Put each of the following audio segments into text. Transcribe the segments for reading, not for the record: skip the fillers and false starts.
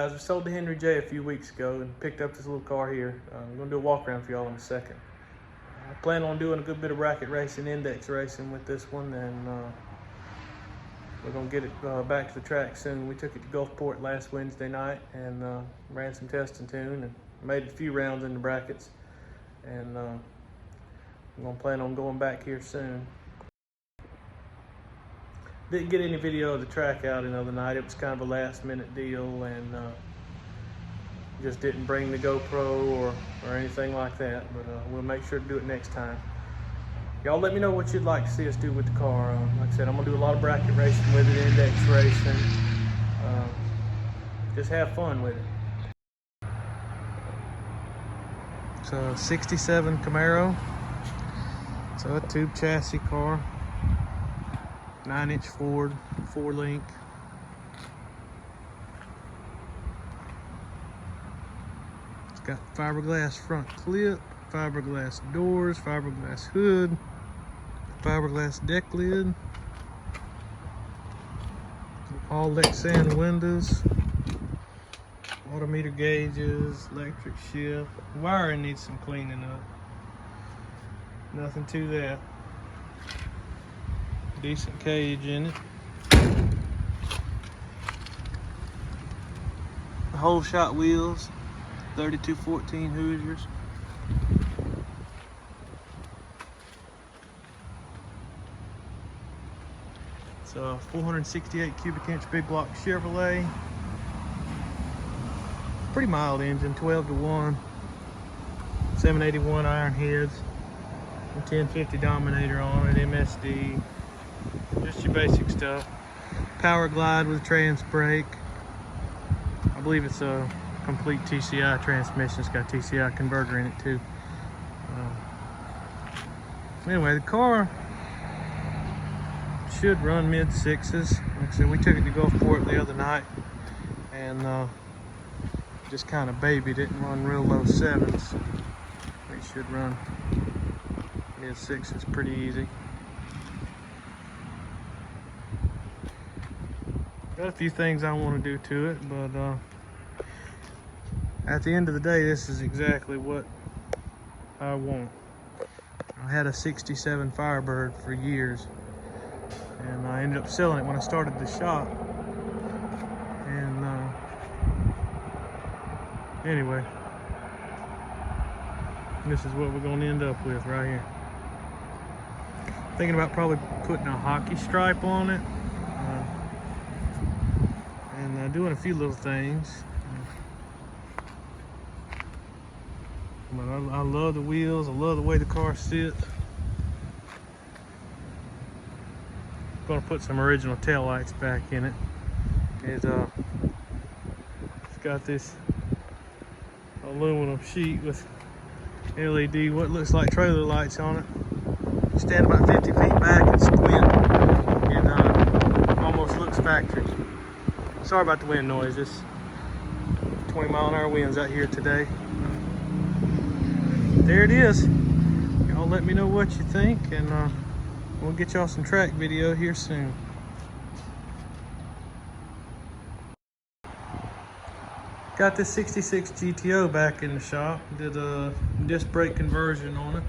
guys, we sold the Henry J a few weeks ago and picked up this little car here. I'm going to do a walk around for y'all in a second. I plan on doing a good bit of bracket racing, index racing with this one, and we're going to get it back to the track soon. We took it to Gulfport last Wednesday night and ran some test and tune and made a few rounds in the brackets, and I'm going to plan on going back here soon. Didn't get any video of the track out the other night. It was kind of a last minute deal, and just didn't bring the GoPro or anything like that, but we'll make sure to do it next time. Y'all let me know what you'd like to see us do with the car. Like I said, I'm gonna do a lot of bracket racing with it, index racing. Just have fun with it. It's a 67 Camaro. It's a tube chassis car. 9-inch Ford, 4-link. It's got fiberglass front clip, fiberglass doors, fiberglass hood, fiberglass deck lid, all Lexan windows, odometer gauges, electric shift. Wiring needs some cleaning up. Nothing to that. Decent cage in it. Whole shot wheels, 3214 Hoosiers. It's a 468 cubic inch big block Chevrolet. Pretty mild engine, 12 to 1. 781 iron heads. 1050 Dominator on it, MSD. Just your basic stuff. Power glide with trans brake. I believe it's a complete TCI transmission. It's got a TCI converter in it too. Anyway, the car should run mid sixes. Like I said, we took it to Gulfport the other night and just kind of babied it and run real low sevens. It should run mid sixes pretty easy. Got a few things I want to do to it, but at the end of the day, this is exactly what I want. I had a 67 Firebird for years, and I ended up selling it when I started the shop. And anyway, this is what we're going to end up with right here. Thinking about probably putting a hockey stripe on it. And doing a few little things. But I love the wheels. I love the way the car sits. I'm gonna put some original tail lights back in it. It's got this aluminum sheet with LED, what looks like trailer lights on it. You stand about 50 feet back and squint, and almost looks factory. Sorry about the wind noise. It's 20-mile-an-hour winds out here today. There it is. Y'all let me know what you think, and we'll get y'all some track video here soon. Got this 66 GTO back in the shop. Did a disc brake conversion on it.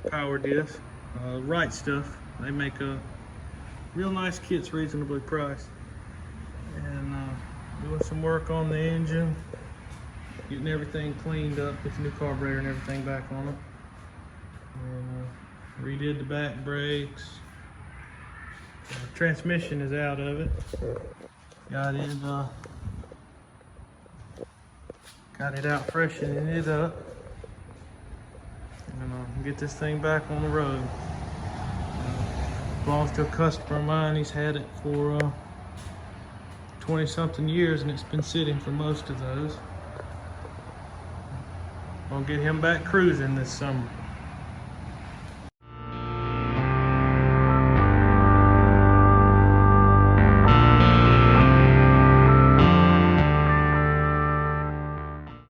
Power disc. Right Stuff. They make real nice kits, reasonably priced. And doing some work on the engine, getting everything cleaned up with the new carburetor and everything back on it. And redid the back brakes. Transmission is out of it. Got it out, freshening it up, and get this thing back on the road. Belongs to a customer of mine. He's had it for 20-something years, and it's been sitting for most of those. I'll get him back cruising this summer.